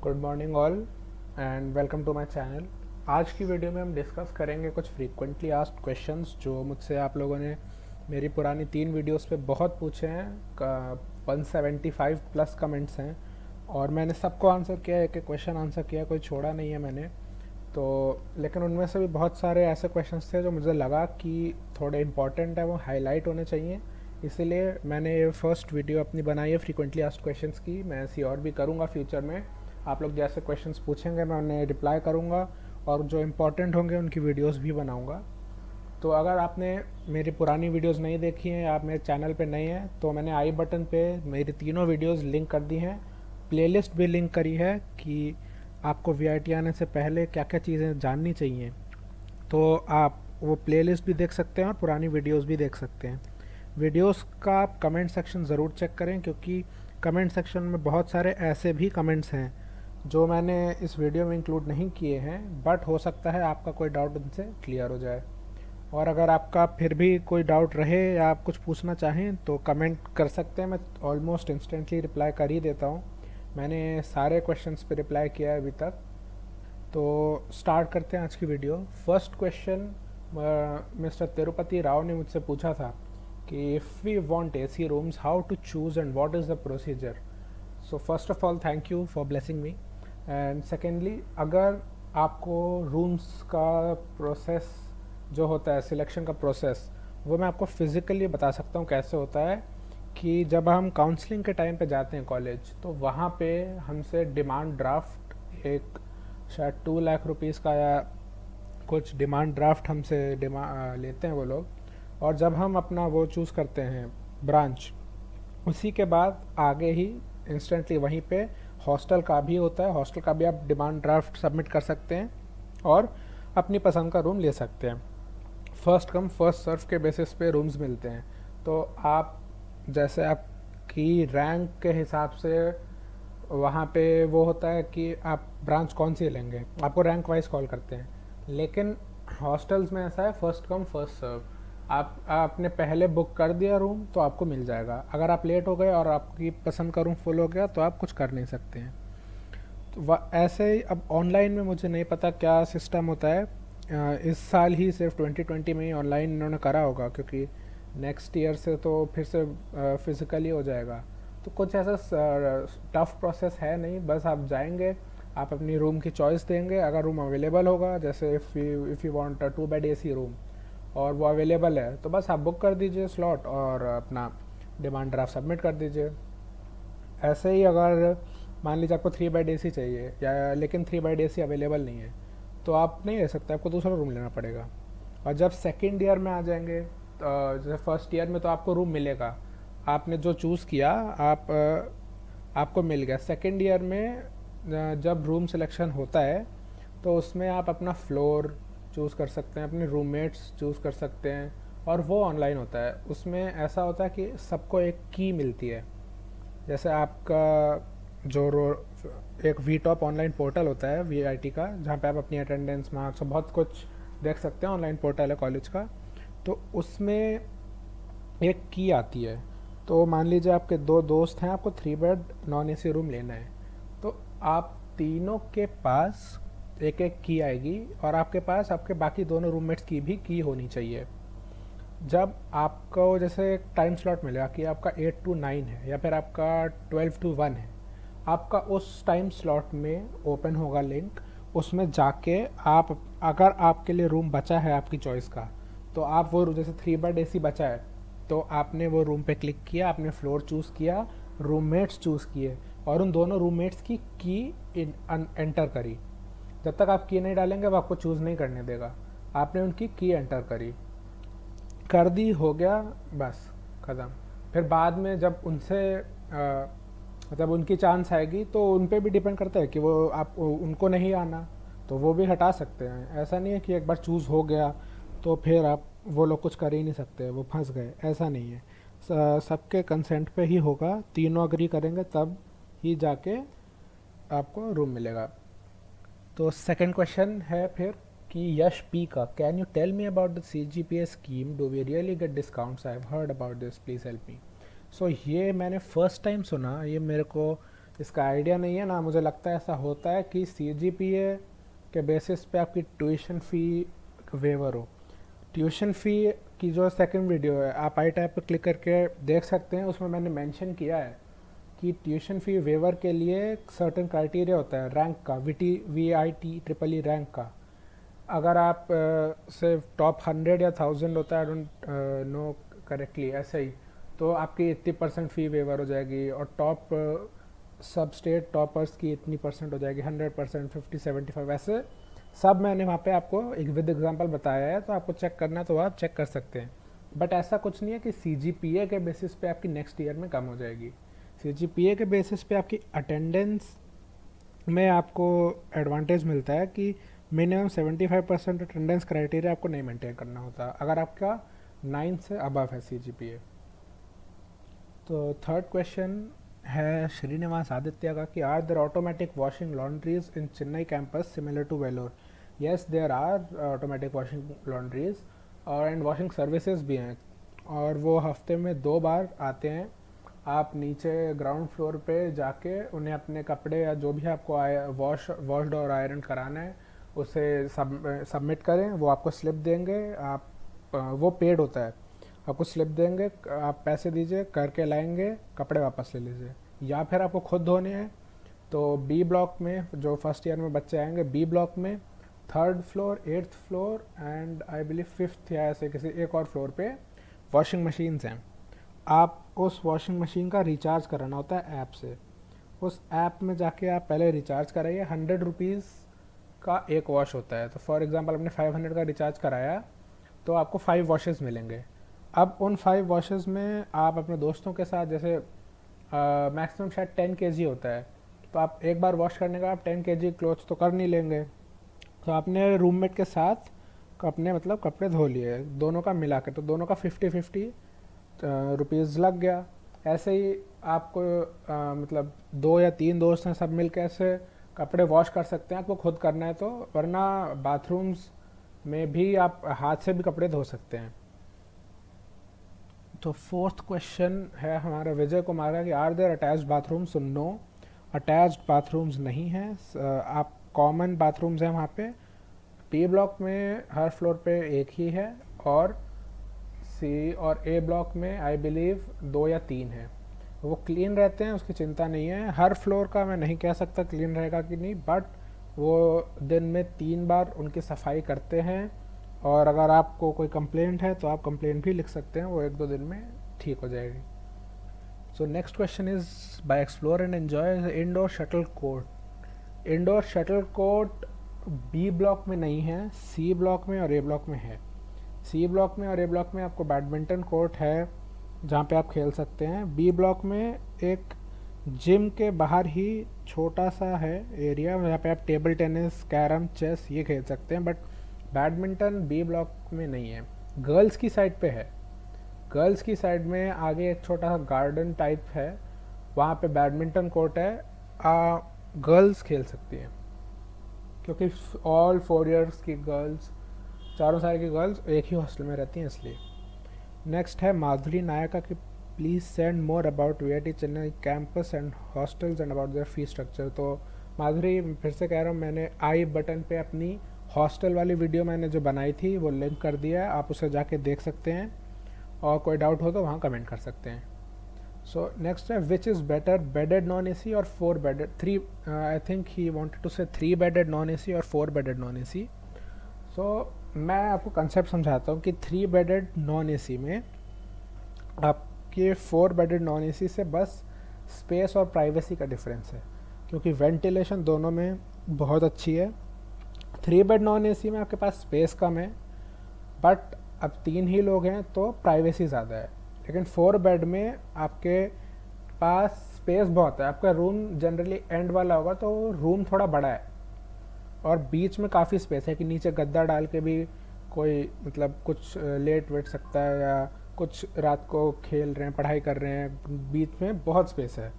Good morning all and welcome to my channel. आज की video में हम डिस्कस करेंगे कुछ फ्रीक्वेंटली आस्क्ड क्वेश्चंस जो मुझसे आप लोगों ने मेरी पुरानी 3 वीडियोस पे बहुत पूछे हैं। 175 प्लस कमेंट्स हैं और मैंने सबको आंसर किया, एक एक क्वेश्चन आंसर किया, कोई छोड़ा नहीं है मैंने। तो लेकिन उनमें से भी बहुत सारे ऐसे क्वेश्चंस थे जो मुझे लगा कि थोड़े इंपॉर्टेंट है, वो हाईलाइट होने चाहिए। इसीलिए मैंने ये फर्स्ट वीडियो अपनी बनाई है फ्रीक्वेंटली आस्क्ड क्वेश्चंस की। मैं ऐसी और भी करूँगा फ्यूचर में। आप लोग जैसे क्वेश्चंस पूछेंगे मैं उन्हें रिप्लाई करूँगा और जो इम्पोर्टेंट होंगे उनकी वीडियोस भी बनाऊँगा। तो अगर आपने मेरी पुरानी वीडियोस नहीं देखी हैं या आप मेरे चैनल पे नए हैं तो मैंने आई बटन पे मेरी तीनों वीडियोस लिंक कर दी हैं। प्लेलिस्ट भी लिंक करी है कि आपको वीआईटी आने से पहले क्या क्या चीज़ें जाननी चाहिए। तो आप वो प्लेलिस्ट भी देख सकते हैं और पुरानी वीडियोस भी देख सकते हैं। वीडियोस का आप कमेंट सेक्शन ज़रूर चेक करें क्योंकि कमेंट सेक्शन में बहुत सारे ऐसे भी कमेंट्स हैं जो मैंने इस वीडियो में इंक्लूड नहीं किए हैं, बट हो सकता है आपका कोई डाउट उनसे क्लियर हो जाए। और अगर आपका फिर भी कोई डाउट रहे या आप कुछ पूछना चाहें तो कमेंट कर सकते हैं। मैं ऑलमोस्ट इंस्टेंटली रिप्लाई कर ही देता हूँ। मैंने सारे क्वेश्चंस पे रिप्लाई किया है अभी तक। तो स्टार्ट करते हैं आज की video. First question mister Tirupati Rao ने मुझसे पूछा था कि if we want AC rooms how to choose and what is the procedure. So first of all thank you for blessing me. And secondly, अगर आपको रूम्स का प्रोसेस जो होता है, सिलेक्शन का प्रोसेस, वो मैं आपको फिज़िकली बता सकता हूँ कैसे होता है। कि जब हम काउंसलिंग के टाइम पे जाते हैं कॉलेज, तो वहाँ पे हमसे डिमांड ड्राफ्ट एक शायद 2 लाख रुपीज़ का या कुछ डिमांड ड्राफ्ट हमसे लेते हैं वो लोग। और जब हम अपना वो चूज़ करते हैं ब्रांच, उसी के बाद आगे ही इंस्टेंटली वहीं पे हॉस्टल का भी होता है। हॉस्टल का भी आप डिमांड ड्राफ्ट सबमिट कर सकते हैं और अपनी पसंद का रूम ले सकते हैं। फर्स्ट कम फर्स्ट सर्व के बेसिस पे रूम्स मिलते हैं। तो आप जैसे आपकी रैंक के हिसाब से वहाँ पे वो होता है कि आप ब्रांच कौन सी लेंगे, आपको रैंक वाइज कॉल करते हैं। लेकिन हॉस्टल्स में ऐसा है फर्स्ट कम फर्स्ट सर्व। आपने पहले बुक कर दिया रूम तो आपको मिल जाएगा। अगर आप लेट हो गए और आपकी पसंद का रूम फुल हो गया तो आप कुछ कर नहीं सकते हैं। तो ऐसे ही अब ऑनलाइन में मुझे नहीं पता क्या सिस्टम होता है। इस साल ही सिर्फ 2020 में ही ऑनलाइन इन्होंने करा होगा क्योंकि नेक्स्ट ईयर से तो फिर से फिज़िकली हो जाएगा। तो कुछ ऐसा टफ प्रोसेस है नहीं, बस आप जाएंगे, आप अपनी रूम की चॉइस देंगे। अगर रूम अवेलेबल होगा, जैसे if you want a 2 bed AC room और वो अवेलेबल है, तो बस आप बुक कर दीजिए स्लॉट और अपना डिमांड ड्राफ्ट सबमिट कर दीजिए। ऐसे ही अगर मान लीजिए आपको 3 बेड एसी चाहिए या लेकिन 3 बेड एसी अवेलेबल नहीं है तो आप नहीं ले सकते, आपको दूसरा रूम लेना पड़ेगा। और जब सेकेंड ईयर में आ जाएंगे, जैसे फर्स्ट ईयर में तो आपको रूम मिलेगा, आपने जो चूज़ किया आपको मिल गया। सेकेंड ईयर में जब रूम सिलेक्शन होता है तो उसमें आप अपना फ्लोर चूज़ कर सकते हैं, अपने रूममेट्स चूज़ कर सकते हैं और वो ऑनलाइन होता है। उसमें ऐसा होता है कि सबको एक की मिलती है। जैसे आपका जो एक वी टॉप ऑनलाइन पोर्टल होता है वीआईटी का, जहाँ पे आप अपनी अटेंडेंस मार्क्स और बहुत कुछ देख सकते हैं, ऑनलाइन पोर्टल है कॉलेज का। तो उसमें एक की आती है। तो मान लीजिए आपके 2 दोस्त हैं, आपको 3 बेड नॉन एसी रूम लेना है, तो आप तीनों के पास एक एक की आएगी और आपके पास आपके बाकी दोनों रूममेट्स की भी की होनी चाहिए। जब आपको जैसे एक टाइम स्लॉट मिलेगा कि आपका 8 to 9 है या फिर आपका 12 to 1 है, आपका उस टाइम स्लॉट में ओपन होगा लिंक। उसमें जाके आप, अगर आपके लिए रूम बचा है आपकी चॉइस का, तो आप वो जैसे 3 बेड एसी बचा है तो आपने वो रूम पे क्लिक किया, आपने फ्लोर चूज़ किया, रूममेट्स चूज़ किए और उन दोनों रूममेट्स की एंटर करी। जब तक आप की नहीं डालेंगे वो आपको चूज़ नहीं करने देगा। आपने उनकी की एंटर करी, कर दी, हो गया, बस ख़त्म। फिर बाद में जब उनसे मतलब उनकी चांस आएगी तो उन पे भी डिपेंड करता है कि वो आप उनको नहीं आना तो वो भी हटा सकते हैं। ऐसा नहीं है कि एक बार चूज़ हो गया तो फिर आप वो लोग कुछ कर ही नहीं सकते, वो फंस गए, ऐसा नहीं है। सबके कंसेंट पे ही होगा, तीनों अग्री करेंगे तब ही जाके आपको रूम मिलेगा। तो सेकंड क्वेश्चन है फिर कि यश पी का, can you tell me about the C G P S scheme, do we really get discounts, I have heard about this, please help me. So ये मैंने फर्स्ट टाइम सुना, ये मेरे को इसका आइडिया नहीं है ना, मुझे लगता है ऐसा होता है कि CGPA के बेसिस पे आपकी ट्यूशन फ़ी वेवर हो। ट्यूशन फ़ी की जो सेकंड वीडियो है, आप आई टैब पर क्लिक करके देख सकते हैं, उसमें मैंने मेंशन किया है कि ट्यूशन फ़ी वेवर के लिए सर्टेन क्राइटेरिया होता है रैंक का, VIT रैंक का। अगर आप सिर्फ टॉप 100 या 1000 होता है, आई डोंट नो करेक्टली, ऐसे ही, तो आपकी 80% फ़ी वेवर हो जाएगी, और टॉप सब स्टेट टॉपर्स की इतनी परसेंट हो जाएगी, 100%, 50-75, वैसे सब मैंने वहाँ पे आपको एक विद एग्जांपल बताया है, तो आपको चेक करना है तो आप चेक कर सकते हैं। बट ऐसा कुछ नहीं है कि CGPA के बेसिस पे आपकी नेक्स्ट ईयर में कम हो जाएगी। CGPA के बेसिस पे आपकी अटेंडेंस में आपको एडवांटेज मिलता है कि मिनिमम 75% अटेंडेंस क्राइटेरिया आपको नहीं मेंटेन करना होता अगर आपका 9 से अबव है CGPA। तो थर्ड क्वेश्चन है श्रीनिवास आदित्य का कि are there automatic washing laundries in Chennai campus similar to Vellore? Yes, there are automatic washing laundries और एंड वॉशिंग सर्विसेज भी हैं, और वो हफ्ते में 2 बार आते हैं। आप नीचे ग्राउंड फ्लोर पे जाके उन्हें अपने कपड़े या जो भी आपको वॉश्ड और आयरन कराना है उसे सबमिट करें, वो आपको स्लिप देंगे। आप वो पेड होता है, आपको स्लिप देंगे, आप पैसे दीजिए, करके लाएंगे, कपड़े वापस ले लीजिए। या फिर आपको खुद धोने हैं तो बी ब्लॉक में, जो फर्स्ट ईयर में बच्चे आएंगे, बी ब्लॉक में 3rd floor, 8th floor and I believe 5th या ऐसे किसी एक और फ्लोर पे वॉशिंग मशीन्स हैं। आप उस वॉशिंग मशीन का रिचार्ज कराना होता है ऐप से। उस ऐप में जाके आप पहले रिचार्ज कराइए, 100 रुपीज़ का एक वॉश होता है। तो फॉर एग्जांपल आपने 500 का रिचार्ज कराया तो आपको 5 वॉशेस मिलेंगे। अब उन 5 वॉशेस में आप अपने दोस्तों के साथ, जैसे मैक्सिमम शायद 10 kg होता है, तो आप एक बार वॉश करने का आप 10 kg क्लोथ्स तो कर नहीं लेंगे, तो आपने रूममेट के साथ अपने मतलब कपड़े धो लिए दोनों का मिला के, तो दोनों का 50-50 रुपीज़ लग गया। ऐसे ही आपको मतलब 2 या 3 दोस्त हैं, सब मिल के ऐसे कपड़े वॉश कर सकते हैं, आपको खुद करना है तो, वरना बाथरूम्स में भी आप हाथ से भी कपड़े धो सकते हैं। तो फोर्थ क्वेश्चन है हमारा विजय कुमार का कि are there attached bathrooms? No, attached bathrooms नहीं है। आप कॉमन बाथरूम्स हैं वहाँ पे। पी ब्लॉक में हर फ्लोर पे एक ही है, और सी और ए ब्लॉक में आई बिलीव 2 या 3 है। वो क्लीन रहते हैं, उसकी चिंता नहीं है। हर फ्लोर का मैं नहीं कह सकता क्लीन रहेगा कि नहीं, बट वो दिन में 3 बार उनकी सफाई करते हैं, और अगर आपको कोई कंप्लेंट है तो आप कंप्लेंट भी लिख सकते हैं, वो 1-2 दिन में ठीक हो जाएगी। So next question is by explore and enjoy indoor shuttle court. Indoor shuttle court B block में नहीं है, सी ब्लॉक में और ए ब्लॉक में है। सी ब्लॉक में और ए ब्लॉक में आपको बैडमिंटन कोर्ट है जहाँ पे आप खेल सकते हैं। बी ब्लॉक में एक जिम के बाहर ही छोटा सा है एरिया, जहाँ पे आप टेबल टेनिस, कैरम, चेस ये खेल सकते हैं, बट बैडमिंटन बी ब्लॉक में नहीं है। गर्ल्स की साइड पे है। गर्ल्स की साइड में आगे एक छोटा सा गार्डन टाइप है, वहाँ पे बैडमिंटन कोर्ट है, गर्ल्स खेल सकती हैं, क्योंकि ऑल 4 ईयर्स की गर्ल्स, 4 साल की गर्ल्स एक ही हॉस्टल में रहती हैं, इसलिए। नेक्स्ट है माधुरी नायका की please send more about VIT Chennai campus and hostels and about their fee structure. तो माधुरी, फिर से कह रहा हूँ, मैंने आई बटन पे अपनी हॉस्टल वाली वीडियो मैंने जो बनाई थी वो लिंक कर दिया है, आप उसे जाके देख सकते हैं, और कोई डाउट हो तो वहाँ कमेंट कर सकते हैं। सो नेक्स्ट है which is better, bedded non AC और 4 bedded? 3, I think he wanted to say 3 bedded non AC और 4 बेडेड नॉन AC। सो मैं आपको कंसेप्ट समझाता हूँ कि 3 बेडेड नॉन AC में आपके 4 बेडेड नॉन AC से बस स्पेस और प्राइवेसी का डिफरेंस है, क्योंकि वेंटिलेशन दोनों में बहुत अच्छी है। 3 बेड नॉन AC में आपके पास स्पेस कम है, बट अब 3 ही लोग हैं तो प्राइवेसी ज़्यादा है। लेकिन 4 बेड में आपके पास स्पेस बहुत है, आपका रूम जनरली एंड वाला होगा तो रूम थोड़ा बड़ा है, और बीच में काफ़ी स्पेस है कि नीचे गद्दा डाल के भी कोई मतलब कुछ लेट वेट सकता है, या कुछ रात को खेल रहे हैं, पढ़ाई कर रहे हैं, बीच में बहुत स्पेस है।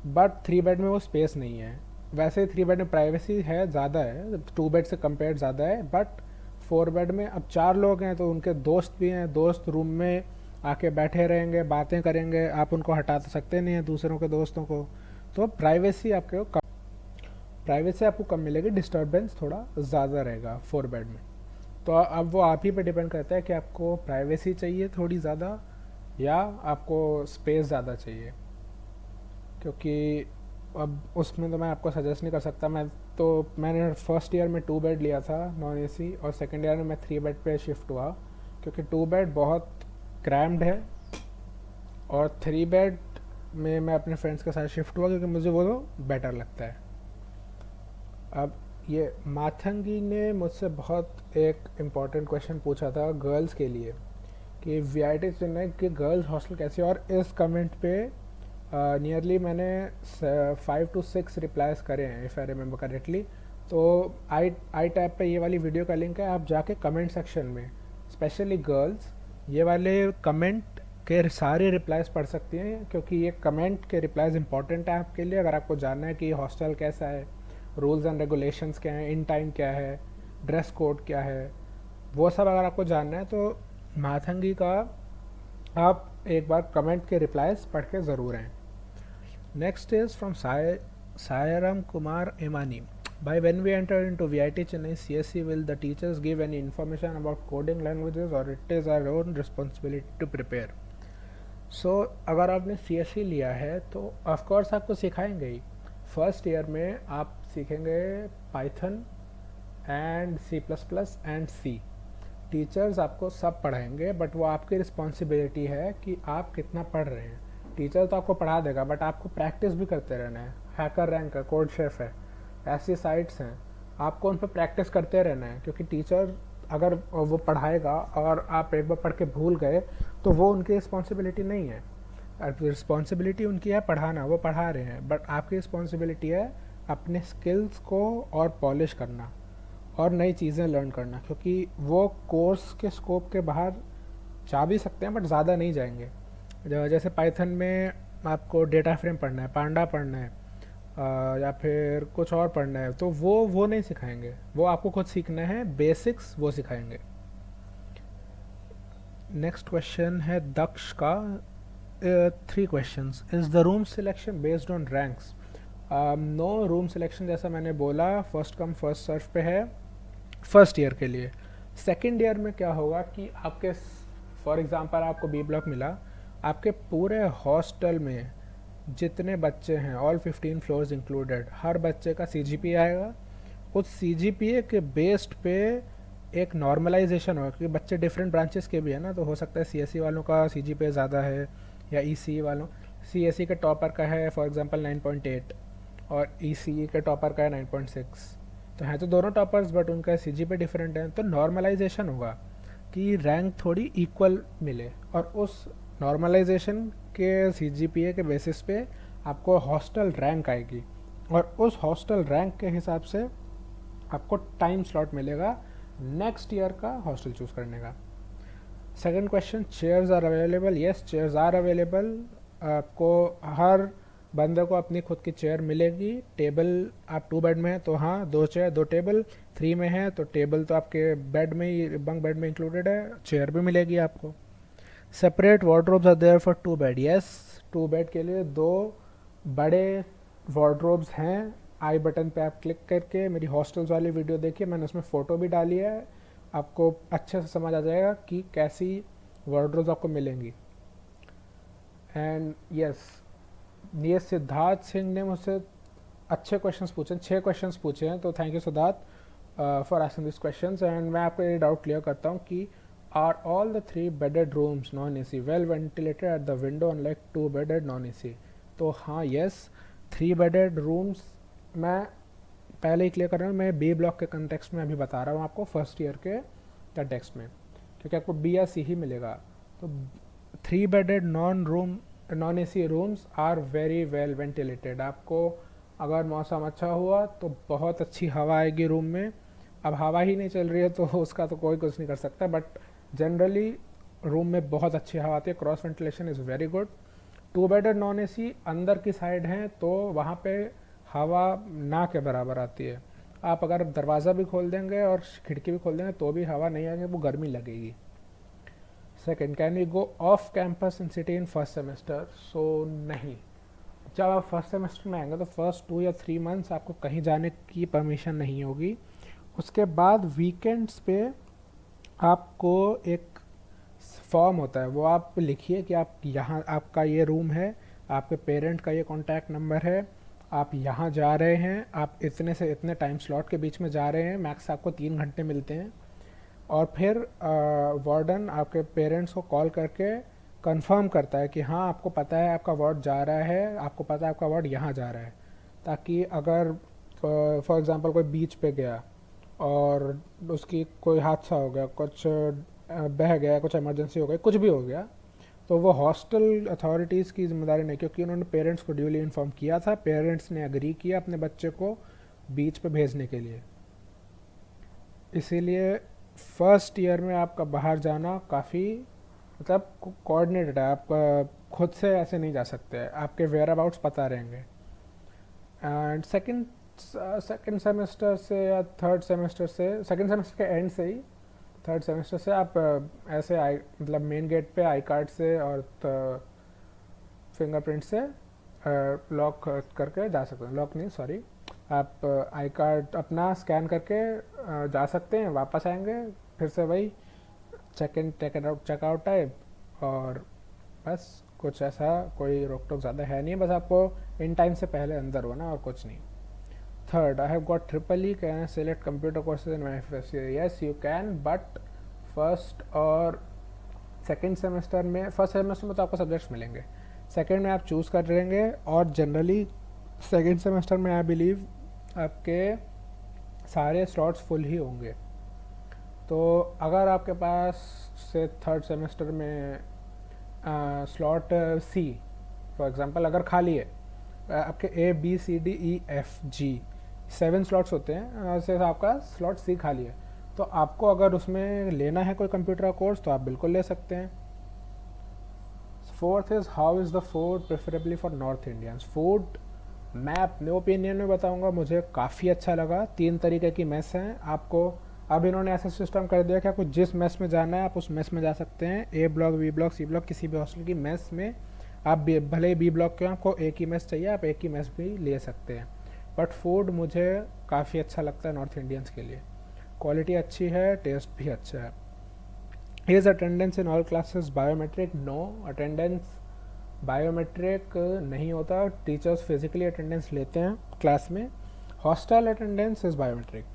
बट 3 बेड में वो स्पेस नहीं है। वैसे 3 बेड में प्राइवेसी है, ज़्यादा है, 2 बेड से कंपेयर ज़्यादा है, बट 4 बेड में अब 4 लोग हैं तो उनके दोस्त भी हैं, दोस्त रूम में आके बैठे रहेंगे, बातें करेंगे, आप उनको हटा तो सकते नहीं हैं दूसरों के दोस्तों को। तो प्राइवेसी आपको कम मिलेगी, डिस्टर्बेंस थोड़ा ज़्यादा रहेगा 4 बेड में। तो अब वो आप ही पे डिपेंड करता है कि आपको प्राइवेसी चाहिए थोड़ी ज़्यादा या आपको स्पेस ज़्यादा चाहिए, क्योंकि अब उसमें तो मैं आपको सजेस्ट नहीं कर सकता। मैंने फर्स्ट ईयर में 2 बेड लिया था नॉन एसी, और सेकंड ईयर में मैं 3 बेड पे शिफ्ट हुआ, क्योंकि 2 बेड बहुत क्रैम्ड है, और 3 बेड में मैं अपने फ्रेंड्स के साथ शिफ्ट हुआ क्योंकि मुझे वो बेटर लगता है। अब ये माथंगी ने मुझसे बहुत एक इम्पॉर्टेंट क्वेश्चन पूछा था गर्ल्स के लिए कि वीआईटी चेन्नई के गर्ल्स हॉस्टल कैसे, और इस कमेंट पे नियरली मैंने 5 to 6 रिप्लाईज करे हैं इफ़ आई रिमेंबर करेक्टली। तो आई टैब पे ये वाली वीडियो का लिंक है, आप जाके कमेंट सेक्शन में स्पेशली गर्ल्स ये वाले कमेंट के सारे रिप्लाईज पढ़ सकती हैं, क्योंकि ये कमेंट के रिप्लाईज इंपॉर्टेंट है आपके लिए। अगर आपको जानना है कि हॉस्टल कैसा है, रूल्स एंड रेगुलेशंस क्या हैं, इन टाइम क्या है, ड्रेस कोड क्या है, वो सब अगर आपको जानना है तो माथंगी का आप एक बार कमेंट के रिप्लाईज पढ़ के ज़रूर आएँ। Next is from Sairam Kumar Emani. By when we enter into VIT Chennai CSE, will the teachers give any information about coding languages or it is our own responsibility to prepare? So अगर आपने CSE लिया है तो of course आपको सिखाएंगे ही। First year में आप सीखेंगे Python and C++ and C। Teachers आपको सब पढ़ाएंगे, बट वो आपकी रिस्पॉन्सिबिलिटी है कि आप कितना पढ़ रहे हैं। टीचर तो आपको पढ़ा देगा, बट आपको प्रैक्टिस भी करते रहना है। हैकर रैंक है, कोड शेफ है, ऐसी साइट्स हैं, आपको उन पर प्रैक्टिस करते रहना है, क्योंकि टीचर अगर वो पढ़ाएगा और आप एक बार पढ़ के भूल गए तो वो उनकी रिस्पॉन्सिबिलिटी नहीं है। रिस्पॉन्सिबिलिटी उनकी है पढ़ाना, वो पढ़ा रहे हैं, बट आपकी रिस्पॉन्सिबिलिटी है अपने स्किल्स को और पॉलिश करना और नई चीज़ें लर्न करना, क्योंकि वो कोर्स के स्कोप के बाहर जा भी सकते हैं बट ज़्यादा नहीं जाएंगे। जैसे पाइथन में आपको डेटा फ्रेम पढ़ना है, पांडा पढ़ना है, या फिर कुछ और पढ़ना है, तो वो नहीं सिखाएंगे, वो आपको खुद सीखना है, बेसिक्स वो सिखाएंगे। नेक्स्ट क्वेश्चन है दक्ष का, 3 questions. Is the room selection based on ranks? No, room selection जैसा मैंने बोला फर्स्ट कम फर्स्ट सर्व पे है फर्स्ट ईयर के लिए। सेकेंड ईयर में क्या होगा कि आपके फॉर एग्जांपल आपको बी ब्लॉक मिला, आपके पूरे हॉस्टल में जितने बच्चे हैं, ऑल 15 फ्लोर्स इंक्लूडेड, हर बच्चे का CGPA आएगा। उस CGPA के बेस्ड पे एक नॉर्मलाइजेशन होगा, क्योंकि बच्चे डिफरेंट ब्रांचेस के भी है ना, तो हो सकता है CSE वालों का CGPA ज़्यादा है या ECE वालों, CSE के टॉपर का है फॉर एग्जांपल 9.8 और ECE के टॉपर का है 9.6, तो हैं तो दोनों टॉपर्स बट उनका CGPA डिफरेंट है। तो नॉर्मलाइजेशन होगा कि रैंक थोड़ी इक्वल मिले, और उस नॉर्मलाइजेशन के CGPA के बेसिस पे आपको हॉस्टल रैंक आएगी, और उस हॉस्टल रैंक के हिसाब से आपको टाइम स्लॉट मिलेगा नेक्स्ट ईयर का हॉस्टल चूज़ करने का। Second question, chairs are available? Yes, chairs are available. आपको हर बंदे को अपनी खुद की चेयर मिलेगी। टेबल आप 2 बेड में है तो हाँ 2 चेयर 2 टेबल, 3 में है तो टेबल तो आपके बेड में ही, बंक बेड में इंक्लूडेड है, चेयर भी मिलेगी आपको। Separate wardrobes are there for 2 bed? Yes, 2 bed के लिए 2 बड़े वार्डरोब्स हैं। आई बटन पे आप क्लिक करके मेरी हॉस्टल्स वाली वीडियो देखिए, मैंने उसमें फ़ोटो भी डाली है, आपको अच्छे से समझ आ जाएगा कि कैसी वार्डरोब्स आपको मिलेंगी। एंड यस, ये सिद्धार्थ सिंह ने मुझसे अच्छे क्वेश्चंस पूछे, 6 क्वेश्चंस पूछे हैं, तो thank you Siddharth for asking this questions. And मैं आपको ये डाउट क्लियर करता हूँ कि are all the 3 bedded rooms non AC well ventilated at the window unlike 2 bedded non AC? तो हाँ, यस, 3 बेडेड रूम्स मैं पहले ही क्लियर कर रहा हूँ, मैं B ब्लॉक के कंटेक्स्ट में अभी बता रहा हूँ आपको फर्स्ट ईयर के कंटेक्स्ट में, क्योंकि आपको B या C ही मिलेगा। तो 3 bedded non AC rooms are very well ventilated. आपको अगर मौसम अच्छा हुआ तो बहुत अच्छी हवा आएगी रूम में। अब हवा ही नहीं चल रही है तो उसका तो कोई कुछ नहीं कर सकता, बट जनरली रूम में बहुत अच्छी हवा आती है, cross ventilation is very good. 2 bedded non AC अंदर की साइड हैं तो वहाँ पे हवा ना के बराबर आती है। आप अगर दरवाज़ा भी खोल देंगे और खिड़की भी खोल देंगे तो भी हवा नहीं आएगी, वो गर्मी लगेगी। Second, can we go off campus in city in first semester? So नहीं, जब आप फर्स्ट सेमेस्टर में आएंगे तो फर्स्ट 2 या 3 मंथ्स आपको कहीं जाने की परमिशन नहीं होगी। उसके बाद वीकेंड्स पे आपको एक फॉर्म होता है, वो आप लिखिए कि आप यहाँ, आपका ये रूम है, आपके पेरेंट का ये कॉन्टैक्ट नंबर है, आप यहाँ जा रहे हैं, आप इतने से इतने टाइम स्लॉट के बीच में जा रहे हैं, मैक्स आपको 3 घंटे मिलते हैं। और फिर वार्डन आपके पेरेंट्स को कॉल करके कंफर्म करता है कि हाँ आपको पता है आपका वार्ड जा रहा है, आपको पता है आपका वार्ड यहाँ जा रहा है। ताकि अगर फॉर एग्जांपल कोई बीच पे गया और उसकी कोई हादसा हो गया, कुछ बह गया, कुछ इमरजेंसी हो गई, कुछ भी हो गया, तो वो हॉस्टल अथॉरिटीज़ की जिम्मेदारी नहीं, क्योंकि उन्होंने पेरेंट्स को ड्यूली इन्फॉर्म किया था, पेरेंट्स ने एग्री किया अपने बच्चे को बीच पे भेजने के लिए। इसीलिए फर्स्ट ईयर में आपका बाहर जाना काफ़ी मतलब कोऑर्डिनेटेड है, आप खुद से ऐसे नहीं जा सकते, आपके वेयर अबाउट्स पता रहेंगे। एंड सेकंड सेमेस्टर से या थर्ड सेमेस्टर से, सेकंड सेमेस्टर के एंड से ही थर्ड सेमेस्टर से आप ऐसे आई मतलब मेन गेट पे आई कार्ड से और फिंगरप्रिंट से लॉक करके जा सकते हैं, लॉक नहीं सॉरी, आप आई कार्ड अपना स्कैन करके जा सकते हैं, वापस आएंगे फिर से वही चेक इन चेकआउट टाइप, और बस कुछ ऐसा कोई रोक टोक ज़्यादा है नहीं, बस आपको इन टाइम से पहले अंदर होना और कुछ नहीं। Third, I have got triple E, can I select computer courses in my first year? Yes you can, but first और सेकेंड सेमेस्टर में, फर्स्ट सेमेस्टर में तो आपको सब्जेक्ट्स मिलेंगे, सेकेंड में आप चूज़ कर लेंगे, और जनरली सेकेंड सेमेस्टर में आई बिलीव आपके सारे स्लॉट्स फुल ही होंगे। तो अगर आपके पास से थर्ड सेमेस्टर में स्लॉट सी फॉर एग्जांपल अगर खाली है, आपके A B C D E F G 7 slots होते हैं, से आपका स्लॉट सी खाली है, तो आपको अगर उसमें लेना है कोई कंप्यूटर का कोर्स तो आप बिल्कुल ले सकते हैं। Fourth is how is the food preferably for north Indians? Food मैं अपने ओपिनियन में बताऊंगा, मुझे काफ़ी अच्छा लगा। 3 तरीके की मेस हैं, आपको अब इन्होंने ऐसा सिस्टम कर दिया कि आपको जिस मेस में जाना है आप उस मेस में जा सकते हैं, A block B block C block किसी भी हॉस्टल की मेस में आप भले ही बी ब्लॉक के आपको एक ही मेस चाहिए, आप एक ही मेस भी ले सकते हैं। बट फूड मुझे काफ़ी अच्छा लगता है नॉर्थ इंडियंस के लिए, क्वालिटी अच्छी है, टेस्ट भी अच्छा है। Is attendance in all classes biometric? No, attendance biometric नहीं होता, टीचर्स फिजिकली अटेंडेंस लेते हैं क्लास में, hostel attendance is biometric.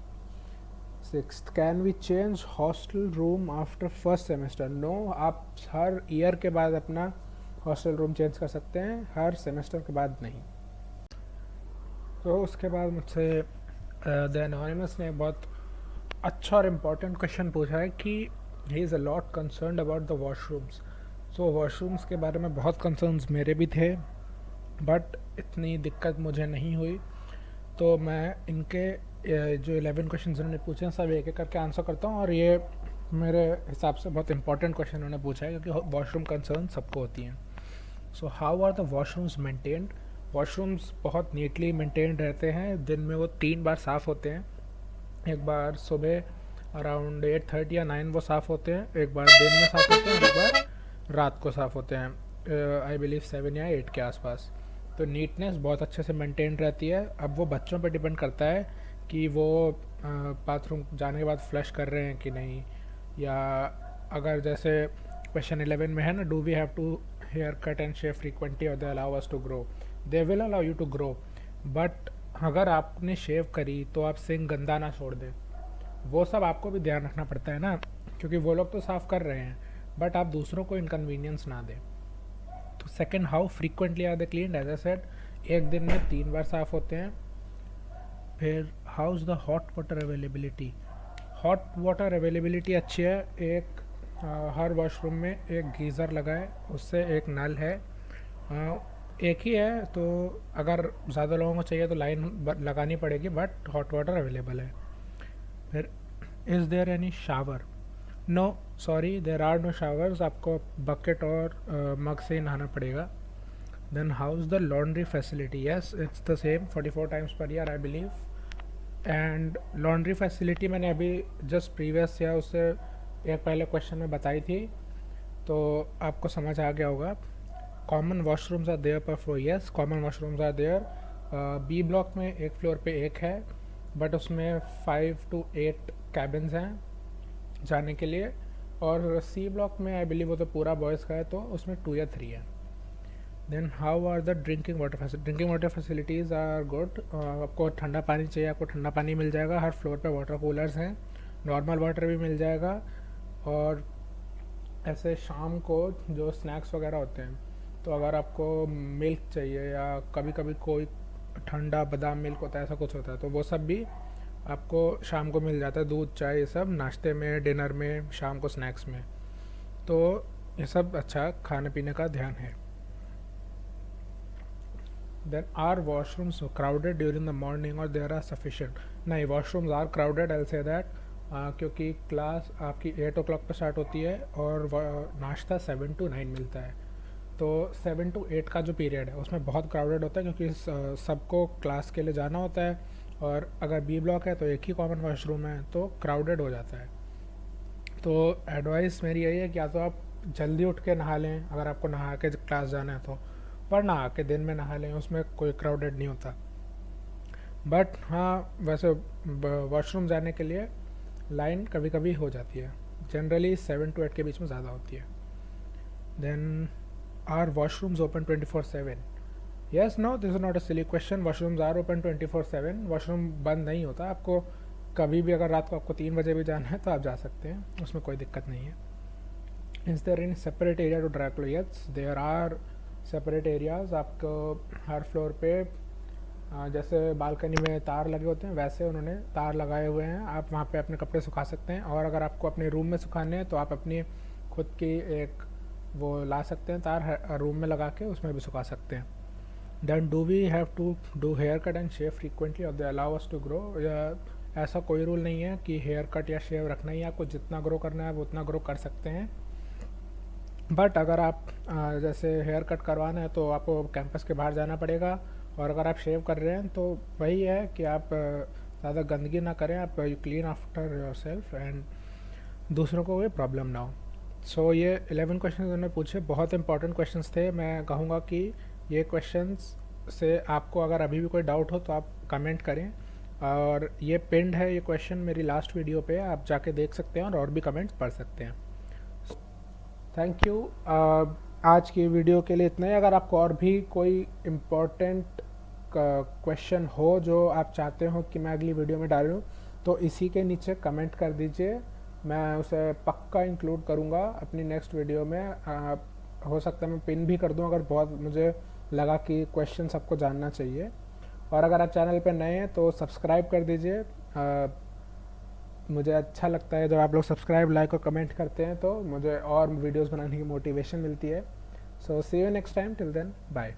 Sixth, can we change hostel room after first semester? No, आप हर ईयर के बाद अपना हॉस्टल रूम चेंज कर सकते हैं, हर सेमेस्टर के बाद नहीं। तो उसके बाद मुझसे द एनोनिमस ने बहुत अच्छा और इम्पॉर्टेंट क्वेश्चन पूछा है कि he is a lot concerned about the washrooms. So washrooms के बारे में बहुत कंसर्न्स मेरे भी थे, बट इतनी दिक्कत मुझे नहीं हुई। तो मैं इनके जो 11 क्वेश्चन उन्होंने पूछे हैं सब एक एक करके आंसर करता हूँ, और ये मेरे हिसाब से बहुत इंपॉर्टेंट क्वेश्चन उन्होंने पूछा है क्योंकि वॉशरूम कंसर्न सबको होती हैं। So how are the washrooms maintained? Washrooms बहुत नीटली मेंटेन्ड रहते हैं, दिन में वो 3 बार साफ़ होते हैं। एक बार सुबह अराउंड 8:30 या 9 वो साफ़ होते हैं, एक बार दिन में साफ़ होते हैं, एक बार रात को साफ़ होते हैं, आई बिलीव 7 या 8 के आसपास। तो नीटनेस बहुत अच्छे से मेंटेन रहती है। अब वो बच्चों पर डिपेंड करता है कि वो बाथरूम जाने के बाद फ्लश कर रहे हैं कि नहीं, या अगर जैसे क्वेश्चन 11 में है ना, do we have to hair cut and shave frequently और they allow us to grow? They will allow you to grow, but अगर आपने शेव करी तो आप सिंक गंदा ना छोड़ दें, वो सब आपको भी ध्यान रखना पड़ता है ना, क्योंकि वो लोग तो साफ़ कर रहे हैं, बट आप दूसरों को इनकन्वीनियंस ना दें। तो second, how frequently are they clean? As I said, एक दिन में 3 बार साफ़ होते हैं। फिर how is the hot water availability? Hot water availability अच्छी है, एक हर वॉशरूम में एक गीज़र लगा है, उससे एक नल है, एक ही है, तो अगर ज़्यादा लोगों को चाहिए तो लाइन लगानी पड़ेगी, बट हॉट वाटर अवेलेबल है। फिर is there any shower? No sorry, there are no showers, आपको बकेट और मग से ही नहाना पड़ेगा। Then how is the laundry facility? Yes, it's the same 44 times per year I believe. And laundry facility मैंने अभी जस्ट प्रीवियस या उससे एक पहले क्वेश्चन में बताई थी, तो आपको समझ आ गया होगा। Common washrooms are there per floor, yes common washrooms are there. B block में एक फ्लोर पे एक है, बट उसमें 5 to 8 कैबिन्स हैं जाने के लिए। और सी ब्लॉक में आई बिलीव वो तो पूरा बॉयज़ का है, तो उसमें 2 या 3 है। Then how are the drinking water facilities are good. आपको ठंडा पानी चाहिए, आपको ठंडा पानी मिल जाएगा। हर फ्लोर पे वाटर कूलर्स हैं, नॉर्मल वाटर भी मिल जाएगा। और ऐसे शाम को जो स्नैक्स वगैरह होते हैं, तो अगर आपको मिल्क चाहिए या कभी कभी कोई ठंडा बादाम मिल्क होता है, ऐसा कुछ होता है, तो वो सब भी आपको शाम को मिल जाता है। दूध, चाय, ये सब नाश्ते में, डिनर में, शाम को स्नैक्स में। तो ये सब अच्छा खाने पीने का ध्यान है। Then are washrooms crowded during the morning और देयर आर सफिशेंट? नहीं, washrooms are crowded, I say that. क्योंकि क्लास आपकी 8 o'clock पर स्टार्ट होती है और नाश्ता 7 to 9 मिलता है। तो 7 to 8 का जो पीरियड है उसमें बहुत क्राउडेड होता है, क्योंकि सबको क्लास के लिए जाना होता है। और अगर बी ब्लॉक है तो एक ही कॉमन वॉशरूम है, तो क्राउडेड हो जाता है। तो एडवाइस मेरी यही है कि या तो आप जल्दी उठ के नहा लें, अगर आपको नहा के क्लास जाना है तो, पर नहा के दिन में नहा लें, उसमें कोई क्राउडेड नहीं होता। बट हाँ, वैसे वॉशरूम जाने के लिए लाइन कभी कभी हो जाती है, जनरली 7 to 8 के बीच में ज़्यादा होती है। Then are washrooms open 24/7? Yes, no, this is not a silly question. Washrooms are open 24/7। Washroom बंद नहीं होता। आपको कभी भी, अगर रात को आपको 3 बजे भी जाना है तो आप जा सकते हैं, उसमें कोई दिक्कत नहीं है। Is there in separate area to dry cloth? Yes, there are separate areas. आपको हर फ्लोर पे जैसे बालकनी में तार लगे होते हैं, वैसे उन्होंने तार लगाए हुए हैं। आप वहाँ पे अपने कपड़े सुखा सकते हैं। और अगर आपको अपने रूम में सुखाने हैं तो आप अपनी खुद की एक वो ला सकते हैं, तार रूम में लगा के उसमें भी सुखा सकते हैं। Then do we have to do hair cut and shave frequently और they allow us to grow? ऐसा कोई रूल नहीं है कि हेयर कट या शेव रखना ही है। आपको जितना ग्रो करना है वो उतना ग्रो कर सकते हैं। बट अगर आप जैसे हेयर कट करवाना है तो आपको कैंपस के बाहर जाना पड़ेगा। और अगर आप शेव कर रहे हैं तो वही है कि आप ज़्यादा गंदगी ना करें, आप you clean after your self and दूसरों को कोई प्रॉब्लम ना हो। सो ये 11 क्वेश्चन उन्होंने पूछे, बहुत इंपॉर्टेंट क्वेश्चंस थे। मैं कहूँगा कि ये क्वेश्चंस से आपको अगर अभी भी कोई डाउट हो तो आप कमेंट करें। और ये पिंड है ये क्वेश्चन मेरी लास्ट वीडियो पे, आप जाके देख सकते हैं और भी कमेंट्स पढ़ सकते हैं। Thank you. आज की वीडियो के लिए इतना ही। अगर आपको और भी कोई इम्पोर्टेंट क्वेश्चन हो जो आप चाहते हो कि मैं अगली वीडियो में डालूँ, तो इसी के नीचे कमेंट कर दीजिए, मैं उसे पक्का इंक्लूड करूँगा अपनी नेक्स्ट वीडियो में। हो सकता है मैं पिन भी कर दूँ अगर बहुत मुझे लगा कि क्वेश्चन सबको जानना चाहिए। और अगर आप चैनल पर नए हैं तो सब्सक्राइब कर दीजिए। मुझे अच्छा लगता है जब आप लोग सब्सक्राइब, लाइक और कमेंट करते हैं, तो मुझे और वीडियोस बनाने की मोटिवेशन मिलती है। So see you next time, till then bye.